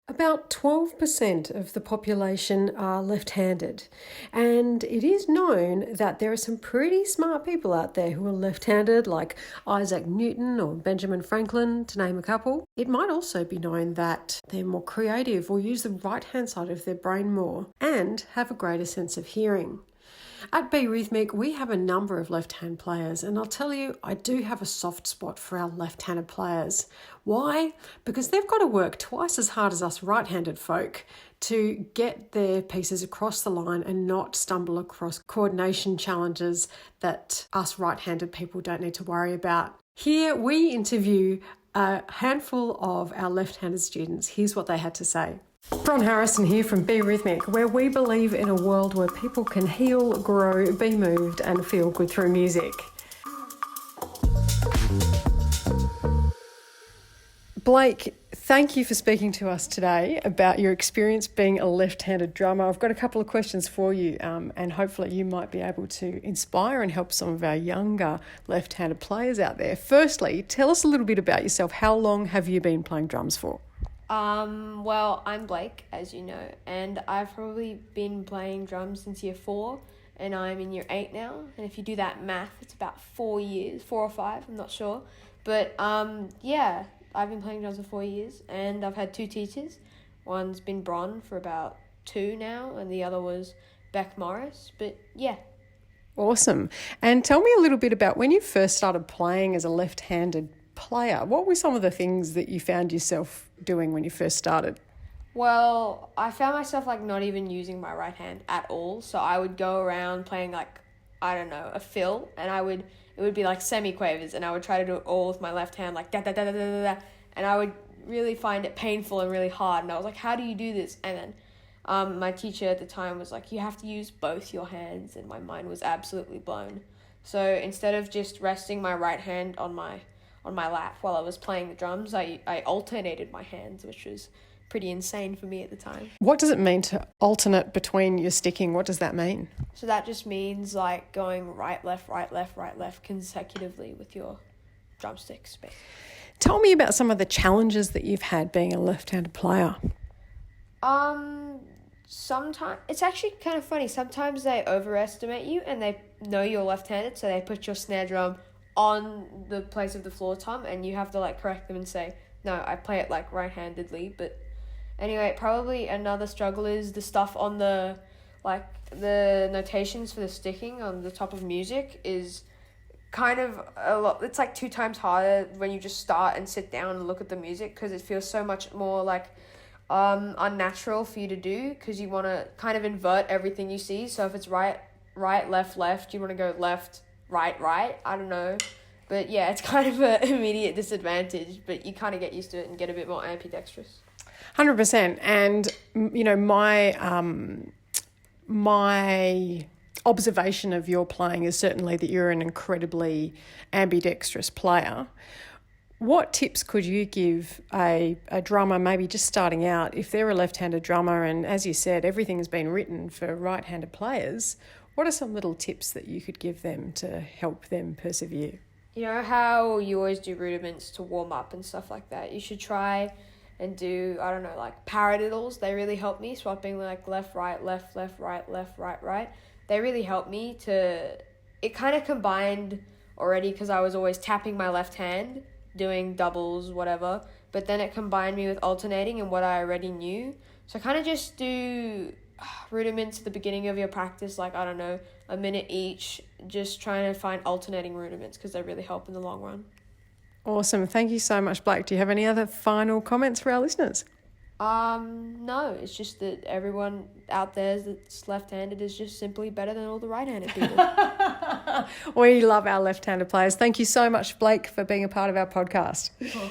About 12% of the population are left-handed, and it is known that there are some pretty smart people out there who are left-handed, like Isaac Newton or Benjamin Franklin, to name a couple. It might also be known that they're more creative or use the right-hand side of their brain more and have a greater sense of hearing. At Be Rhythmic, we have a number of left-hand players, and I'll tell you, I do have a soft spot for our left-handed players. Why? Because they've got to work twice as hard as us right-handed folk to get their pieces across the line and not stumble across coordination challenges that us right-handed people don't need to worry about. Here we interview a handful of our left-handed students. Here's what they had to say. Bron Harrison here from Be Rhythmic, where we believe in a world where people can heal, grow, be moved and feel good through music. Blake, thank you for speaking to us today about your experience being a left-handed drummer. I've got a couple of questions for you, and hopefully you might be able to inspire and help some of our younger left-handed players out there. Firstly, tell us a little bit about yourself. How long have you been playing drums for? Well, I'm Blake, as you know, and I've probably been playing drums since year 4, and I'm in year 8 now. And if you do that math, it's about 4 years, 4 or 5, I'm not sure. But, yeah, I've been playing drums for 4 years, and I've had 2 teachers. One's been Bron for about 2 now, and the other was Beck Morris. But, yeah. Awesome. And tell me a little bit about when you first started playing as a left-handed player. What were some of the things that you found yourself doing when you first started? Well, I found myself not even using my right hand at all. So I would go around playing a fill, and it would be semi-quavers, and I would try to do it all with my left hand, like da da da da da da, and I would really find it painful and really hard. And I was like, how do you do this? And then my teacher at the time was like, you have to use both your hands, and my mind was absolutely blown. So instead of just resting my right hand on my lap while I was playing the drums, I alternated my hands, which was pretty insane for me at the time. What does it mean to alternate between your sticking? What does that mean? So that just means going right, left consecutively with your drumsticks, basically. Tell me about some of the challenges that you've had being a left-handed player. Sometimes it's actually kind of funny. Sometimes they overestimate you and they know you're left-handed, so they put your snare drum on the place of the floor tom, and you have to correct them and say, no, I play it right-handedly. But anyway, probably another struggle is the stuff on the notations for the sticking on the top of music is kind of a lot. It's 2 times harder when you just start and sit down and look at the music, because it feels so much more unnatural for you to do, because you want to kind of invert everything you see. So if it's right, left, you want to go left, right, I don't know. But yeah, it's kind of an immediate disadvantage, but you kind of get used to it and get a bit more ambidextrous. 100%. And, my observation of your playing is certainly that you're an incredibly ambidextrous player. What tips could you give a drummer maybe just starting out, if they're a left-handed drummer and, as you said, everything has been written for right-handed players? What are some little tips that you could give them to help them persevere? You know how you always do rudiments to warm up and stuff like that? You should try and do, paradiddles. They really help me, swapping left, right, left, right. They really help me it kind of combined already, because I was always tapping my left hand, doing doubles, whatever, but then it combined me with alternating and what I already knew. So I kind of just do rudiments at the beginning of your practice, a minute each, just trying to find alternating rudiments, because they really help in the long run. Awesome. Thank you so much, Blake. Do you have any other final comments for our listeners? No, it's just that everyone out there that's left-handed is just simply better than all the right-handed people. We love our left-handed players. Thank you so much, Blake, for being a part of our podcast. Cool.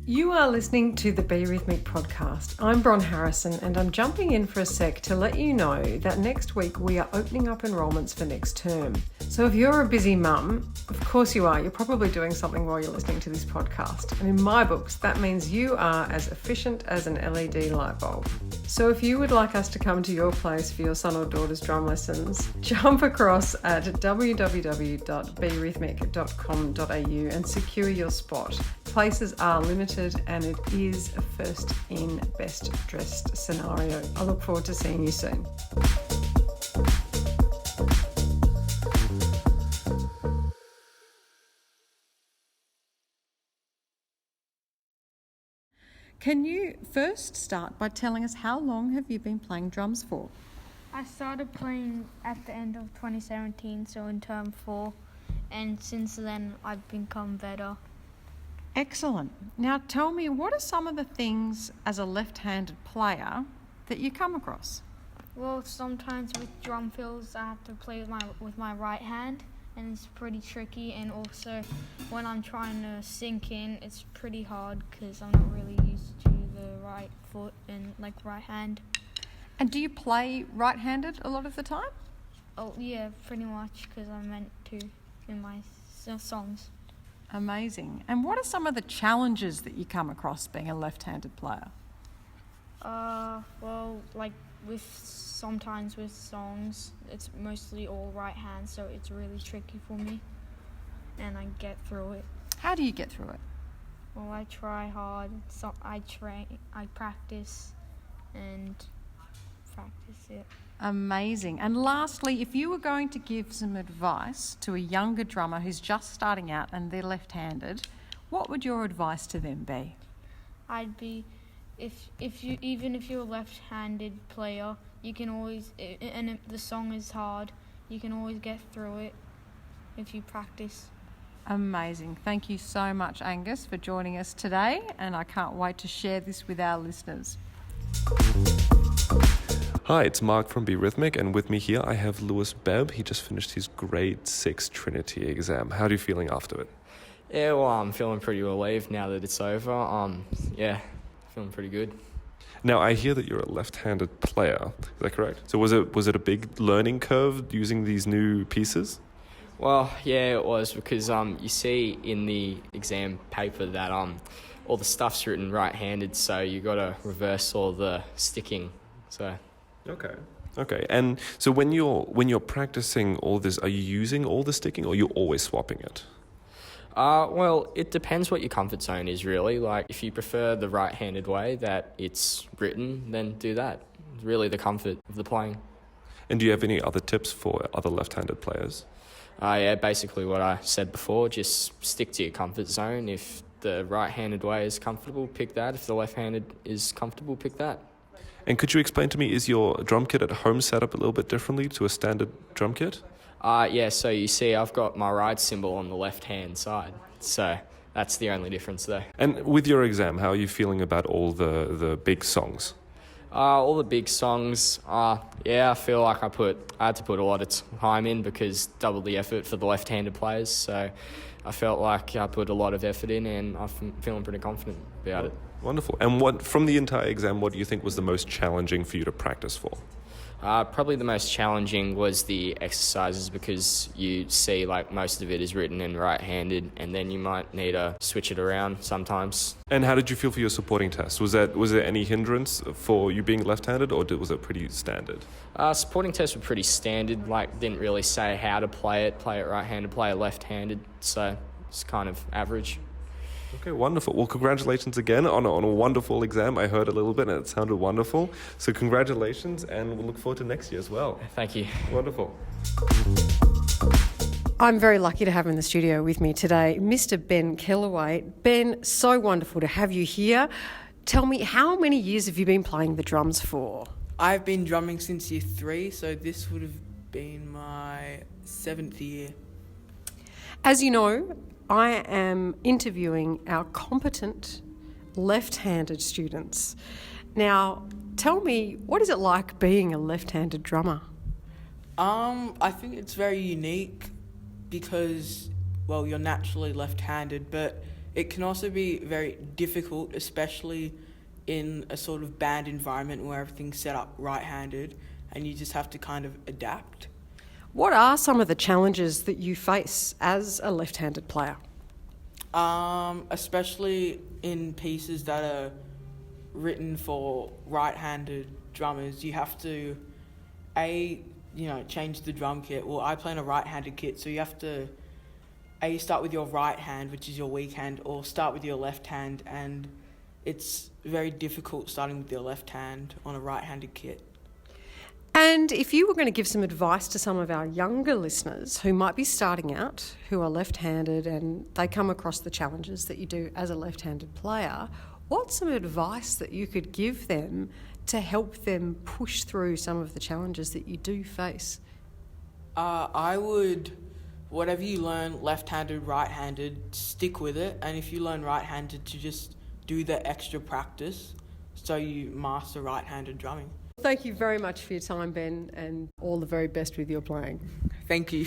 You are listening to the Be Rhythmic podcast. I'm Bron Harrison, and I'm jumping in for a sec to let you know that next week we are opening up enrolments for next term. So if you're a busy mum, of course you are, you're probably doing something while you're listening to this podcast. And in my books, that means you are as efficient as an LED light bulb. So if you would like us to come to your place for your son or daughter's drum lessons, jump across at www.berhythmic.com.au and secure your spot. places are limited and it is a first in, best dressed scenario. I look forward to seeing you soon. Can you first start by telling us how long have you been playing drums for? I started playing at the end of 2017, so in term 4, and since then I've become better. Excellent. Now tell me, what are some of the things as a left-handed player that you come across? Well, sometimes with drum fills I have to play with my right hand, and it's pretty tricky, and also when I'm trying to sink in, it's pretty hard because I'm not really used to the right foot and right hand. And do you play right-handed a lot of the time? Oh yeah, pretty much, because I'm meant to in my songs. Amazing. And what are some of the challenges that you come across being a left-handed player? Well, sometimes with songs, it's mostly all right hand, so it's really tricky for me, and I get through it. How do you get through it? Well, I try hard, so I practice and practice it. Amazing. And lastly, if you were going to give some advice to a younger drummer who's just starting out and they're left-handed, what would your advice to them be? I'd be, if you're a left-handed player, you can always, and if the song is hard, you can always get through it if you practice. Amazing. Thank you so much, Angus, for joining us today, and I can't wait to share this with our listeners. Hi, it's Mark from Be Rhythmic, and with me here I have Lewis Bebb. He just finished his grade 6 Trinity exam. How are you feeling after it? Yeah, well, I'm feeling pretty relieved now that it's over. Yeah, feeling pretty good. Now, I hear that you're a left-handed player. Is that correct? So was it a big learning curve using these new pieces? Well, yeah, it was, because you see in the exam paper that all the stuff's written right-handed, so you got to reverse all the sticking. So. Okay. And so when you're practicing all this, are you using all the sticking, or are you always swapping it? Well, it depends what your comfort zone is, really. Like, if you prefer the right-handed way that it's written, then do that. It's really the comfort of the playing. And do you have any other tips for other left-handed players? Yeah, basically what I said before, just stick to your comfort zone. If the right-handed way is comfortable, pick that. If the left-handed is comfortable, pick that. And could you explain to me, is your drum kit at home set up a little bit differently to a standard drum kit? Yeah, so you see I've got my ride cymbal on the left-hand side. So that's the only difference there. And with your exam, how are you feeling about all the big songs? All the big songs, yeah, I feel like I had to put a lot of time in, because double the effort for the left-handed players. So I felt like I put a lot of effort in, and I'm feeling pretty confident about it. Wonderful. And from the entire exam, what do you think was the most challenging for you to practice for? Probably the most challenging was the exercises, because you see most of it is written in right-handed, and then you might need to switch it around sometimes. And how did you feel for your supporting test? Was there any hindrance for you being left-handed, or was it pretty standard? Supporting tests were pretty standard. Didn't really say how to play it right-handed, play it left-handed, so it's kind of average. Okay, wonderful. Well, congratulations again on a wonderful exam. I heard a little bit and it sounded wonderful. So congratulations, and we'll look forward to next year as well. Thank you. Wonderful. I'm very lucky to have in the studio with me today Mr. Ben Kellaway. Ben, so wonderful to have you here. Tell me, how many years have you been playing the drums for? I've been drumming since year 3, so this would have been my 7th year. As you know, I am interviewing our competent left-handed students. Now, tell me, what is it like being a left-handed drummer? I think it's very unique because, well, you're naturally left-handed, but it can also be very difficult, especially in a sort of band environment where everything's set up right-handed and you just have to kind of adapt. What are some of the challenges that you face as a left-handed player? Especially in pieces that are written for right-handed drummers, you have to, change the drum kit. Well, I play in a right-handed kit, so you have to A, start with your right hand, which is your weak hand, or start with your left hand, and it's very difficult starting with your left hand on a right-handed kit. And if you were going to give some advice to some of our younger listeners who might be starting out, who are left-handed and they come across the challenges that you do as a left-handed player, what's some advice that you could give them to help them push through some of the challenges that you do face? I would, whatever you learn, left-handed, right-handed, stick with it. And if you learn right-handed, to just do the extra practice so you master right-handed drumming. Thank you very much for your time, Ben, and all the very best with your playing. Thank you.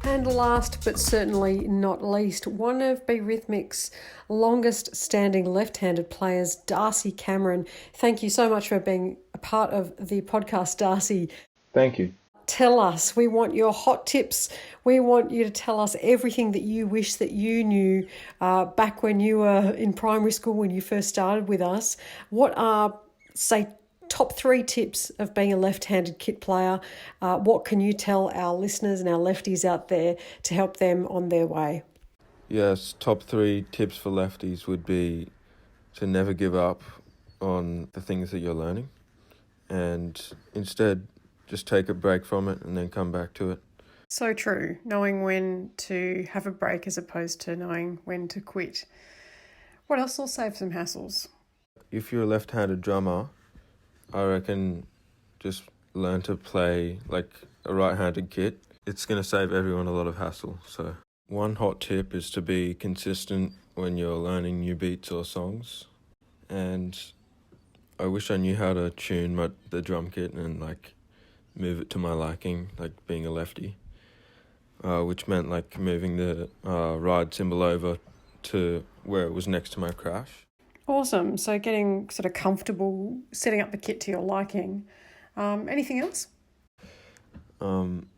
And last but certainly not least, one of B Rhythmic's longest standing left-handed players, Darcy Cameron. Thank you so much for being a part of the podcast, Darcy. Thank you. Tell us, we want your hot tips. We want you to tell us everything that you wish that you knew back when you were in primary school, when you first started with us. What are, say, top 3 tips of being a left-handed kit player? What can you tell our listeners and our lefties out there to help them on their way? Yes, top 3 tips for lefties would be to never give up on the things that you're learning, and instead just take a break from it and then come back to it. So true, knowing when to have a break as opposed to knowing when to quit. What else will save some hassles? If you're a left-handed drummer, I reckon just learn to play like a right-handed kit. It's going to save everyone a lot of hassle. So one hot tip is to be consistent when you're learning new beats or songs. And I wish I knew how to tune the drum kit and like move it to my liking, like being a lefty, which meant like moving the ride cymbal over to where it was next to my crash. Awesome. So getting sort of comfortable, setting up the kit to your liking. Anything else?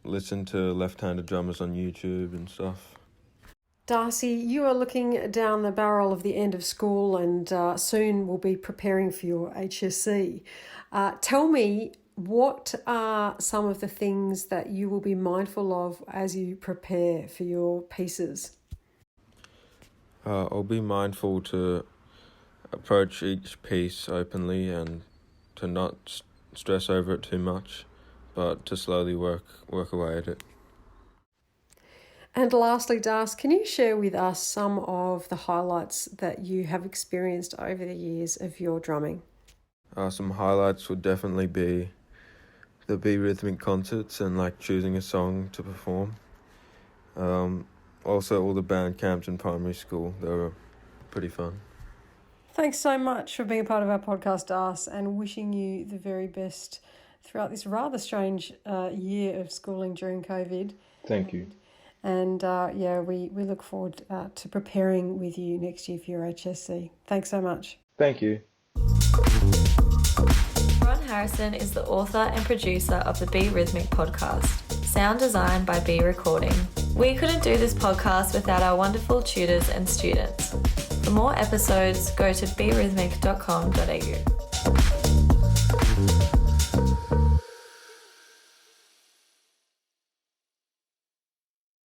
Listen to left-handed drummers on YouTube and stuff. Darcy, you are looking down the barrel of the end of school and soon will be preparing for your HSC. Tell me, what are some of the things that you will be mindful of as you prepare for your pieces? I'll be mindful to approach each piece openly and to not stress over it too much, but to slowly work away at it. And lastly, Darcy, can you share with us some of the highlights that you have experienced over the years of your drumming? Some highlights would definitely be the B Rhythmic concerts and like choosing a song to perform. Also all the band camps in primary school, they were pretty fun. Thanks so much for being a part of our podcast, Darcy, and wishing you the very best throughout this rather strange year of schooling during COVID. Thank you. And we look forward to preparing with you next year for your HSC. Thanks so much. Thank you. Ron Harrison is the author and producer of the Be Rhythmic podcast. Sound design by Be Recording. We couldn't do this podcast without our wonderful tutors and students. For more episodes, go to berhythmic.com.au.